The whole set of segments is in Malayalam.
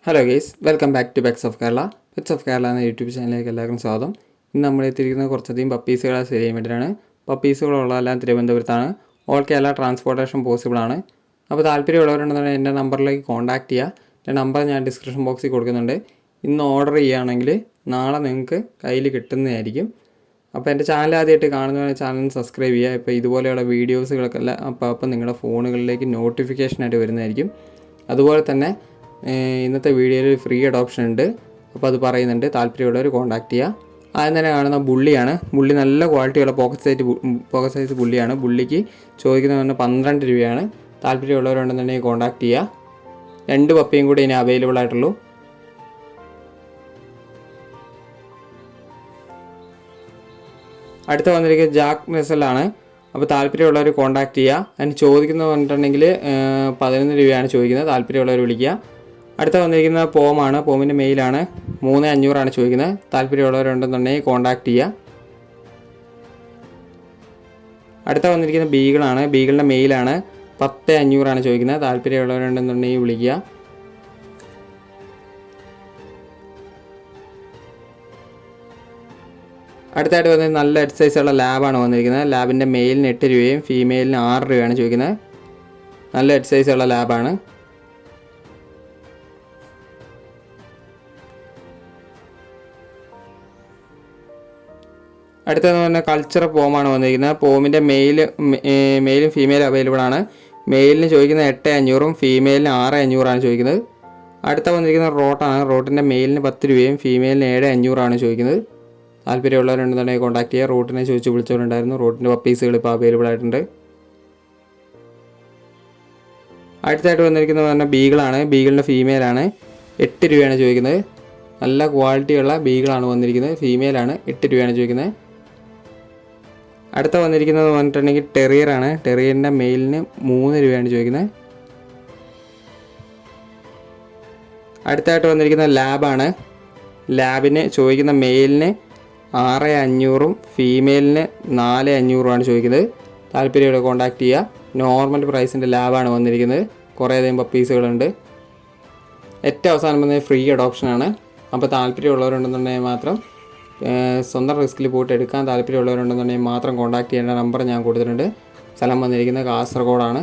Hello guys, welcome back to pets of Kerala. Pets of Kerala എന്ന യൂട്യൂബ് ചാനലിലേക്ക് എല്ലാവർക്കും സ്വാഗതം. ഇന്ന് നമ്മൾ എത്തിയിരിക്കുന്ന കുറച്ചധികം പപ്പീസുകളെ സെയിൽ ചെയ്യാൻ വേണ്ടിയിട്ടാണ്. പപ്പീസുകളുള്ളതെല്ലാം തിരുവനന്തപുരത്താണ്. ഓൾ കേരള ട്രാൻസ്പോർട്ടേഷൻ പോസിബിൾ ആണ്. അപ്പോൾ താല്പര്യമുള്ളവരുണ്ടെന്നുണ്ടെങ്കിൽ എൻ്റെ നമ്പറിലേക്ക് കോൺടാക്ട് ചെയ്യുക. എൻ്റെ നമ്പർ ഞാൻ ഡിസ്ക്രിപ്ഷൻ ബോക്സിൽ കൊടുക്കുന്നുണ്ട്. ഇന്ന് ഓർഡർ ചെയ്യുകയാണെങ്കിൽ നാളെ നിങ്ങൾക്ക് കയ്യിൽ കിട്ടുന്നതായിരിക്കും. അപ്പോൾ എൻ്റെ ചാനൽ ആദ്യമായിട്ട് കാണുന്നവരെ ചാനൽ സബ്സ്ക്രൈബ് ചെയ്യുക. ഇപ്പോൾ ഇതുപോലെയുള്ള വീഡിയോസുകളൊക്കെല്ലാം അപ്പം നിങ്ങളുടെ ഫോണുകളിലേക്ക് നോട്ടിഫിക്കേഷനായിട്ട് വരുന്നതായിരിക്കും. അതുപോലെ തന്നെ ഇന്നത്തെ വീഡിയോയിൽ ഫ്രീ അഡോപ്ഷൻ ഉണ്ട്. അപ്പോൾ അത് പറയുന്നുണ്ട്. താല്പര്യമുള്ളവർ കോൺടാക്ട് ചെയ്യുക. ആദ്യം തന്നെ കാണുന്ന ബുള്ളിയാണ്. ബുള്ളി നല്ല ക്വാളിറ്റിയുള്ള പോക്കറ്റ് സൈസ് ബുള്ളിയാണ്. ബുള്ളിക്ക് ചോദിക്കുന്നത് 12 രൂപയാണ്. താല്പര്യമുള്ളവരുണ്ടെന്നുണ്ടെങ്കിൽ കോൺടാക്ട് ചെയ്യുക. 2 പപ്പിയും കൂടി ഇനി അവൈലബിൾ ആയിട്ടുള്ളൂ. അടുത്ത വന്നിരിക്കുന്നത് ജാക്ക് റസലാണ്. അപ്പോൾ താല്പര്യമുള്ളവർ കോൺടാക്ട് ചെയ്യുക. അതിന് ചോദിക്കുന്നത് പറഞ്ഞിട്ടുണ്ടെങ്കിൽ 11 രൂപയാണ് ചോദിക്കുന്നത്. താല്പര്യമുള്ളവർ വിളിക്കുക. അടുത്ത വന്നിരിക്കുന്നത് പോമാണ്. പോമിൻ്റെ മെയിലാണ്. 3500 ചോദിക്കുന്നത്. താല്പര്യമുള്ളവരുണ്ടെന്നുണ്ടെങ്കിൽ കോൺടാക്ട് ചെയ്യുക. അടുത്ത വന്നിരിക്കുന്നത് ബീഗിളാണ്. ബീഗിളിൻ്റെ മെയിലാണ്. 10,500 ചോദിക്കുന്നത്. താല്പര്യമുള്ളവരുണ്ടെന്നുണ്ടെങ്കിൽ വിളിക്കുക. അടുത്തായിട്ട് വന്നത് നല്ല എക്സസൈസുള്ള ലാബാണ് വന്നിരിക്കുന്നത്. ലാബിൻ്റെ മെയിലിന് 8 രൂപയും ഫീമെയിലിന് 6 രൂപയാണ് ചോദിക്കുന്നത്. നല്ല എക്സസൈസുള്ള ലാബാണ്. അടുത്തതെന്ന് പറഞ്ഞാൽ കൾച്ചർ പോമാണ് വന്നിരിക്കുന്നത്. പോമിൻ്റെ മെയിലും ഫീമെയിലും അവൈലബിൾ ആണ്. മെയിലിന് ചോദിക്കുന്നത് 8,500ഉം ഫീമെയിലിന് 6,500 ചോദിക്കുന്നത്. അടുത്ത വന്നിരിക്കുന്നത് റോട്ടാണ്. റോട്ടിൻ്റെ മെയിലിന് 10 രൂപയും ഫീമെയിലിന് 7,500 ചോദിക്കുന്നത്. താല്പര്യമുള്ളവരുണ്ടെന്നുണ്ടെങ്കിൽ കോൺടാക്ട് ചെയ്യുക. റോട്ടിനെ ചോദിച്ച് വിളിച്ചവരുണ്ടായിരുന്നു. റോട്ടിൻ്റെ പപ്പീസുകൾ ഇപ്പോൾ അവൈലബിൾ ആയിട്ടുണ്ട്. അടുത്തായിട്ട് വന്നിരിക്കുന്നത് പറഞ്ഞാൽ ബീഗിളാണ്. ബീഗിളിൻ്റെ ഫീമെയിലാണ്. 8 രൂപയാണ് ചോദിക്കുന്നത്. നല്ല ക്വാളിറ്റിയുള്ള ബീഗിളാണ് വന്നിരിക്കുന്നത്. ഫീമെയിലാണ്. 8 രൂപയാണ് ചോദിക്കുന്നത്. അടുത്ത വന്നിരിക്കുന്നത് പറഞ്ഞിട്ടുണ്ടെങ്കിൽ ടെറിയറാണ്. ടെറിയറിൻ്റെ മെയിലിന് 3 രൂപയാണ് ചോദിക്കുന്നത്. അടുത്തായിട്ട് വന്നിരിക്കുന്നത് ലാബാണ്. ലാബിന് ചോദിക്കുന്ന മെയിലിന് 6,500ഉം ഫീമെയിലിന് 4,500 ചോദിക്കുന്നത്. താല്പര്യമുള്ള കോൺടാക്ട് ചെയ്യുക. നോർമൽ പ്രൈസിൻ്റെ ലാബാണ് വന്നിരിക്കുന്നത്. കുറേയധികം പപ്പീസുകളുണ്ട്. ഏറ്റവും അവസാനം വന്നത് ഫ്രീ അഡോപ്ഷനാണ്. അപ്പോൾ താല്പര്യമുള്ളവരുണ്ടെന്നുണ്ടെങ്കിൽ മാത്രം സ്വന്തം റിസ്കിൽ പോയിട്ട് എടുക്കാൻ താല്പര്യമുള്ളവരുണ്ടെന്നുണ്ടെങ്കിൽ മാത്രം കോൺടാക്ട് ചെയ്യേണ്ട നമ്പർ ഞാൻ കൊടുത്തിട്ടുണ്ട്. സ്ഥലം വന്നിരിക്കുന്നത് കാസർഗോഡാണ്.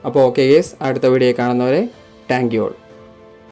അപ്പോൾ ഓക്കെ ഗേസ്, അടുത്ത വീഡിയോ കാണുന്നവരെ താങ്ക് യു ഓൾ.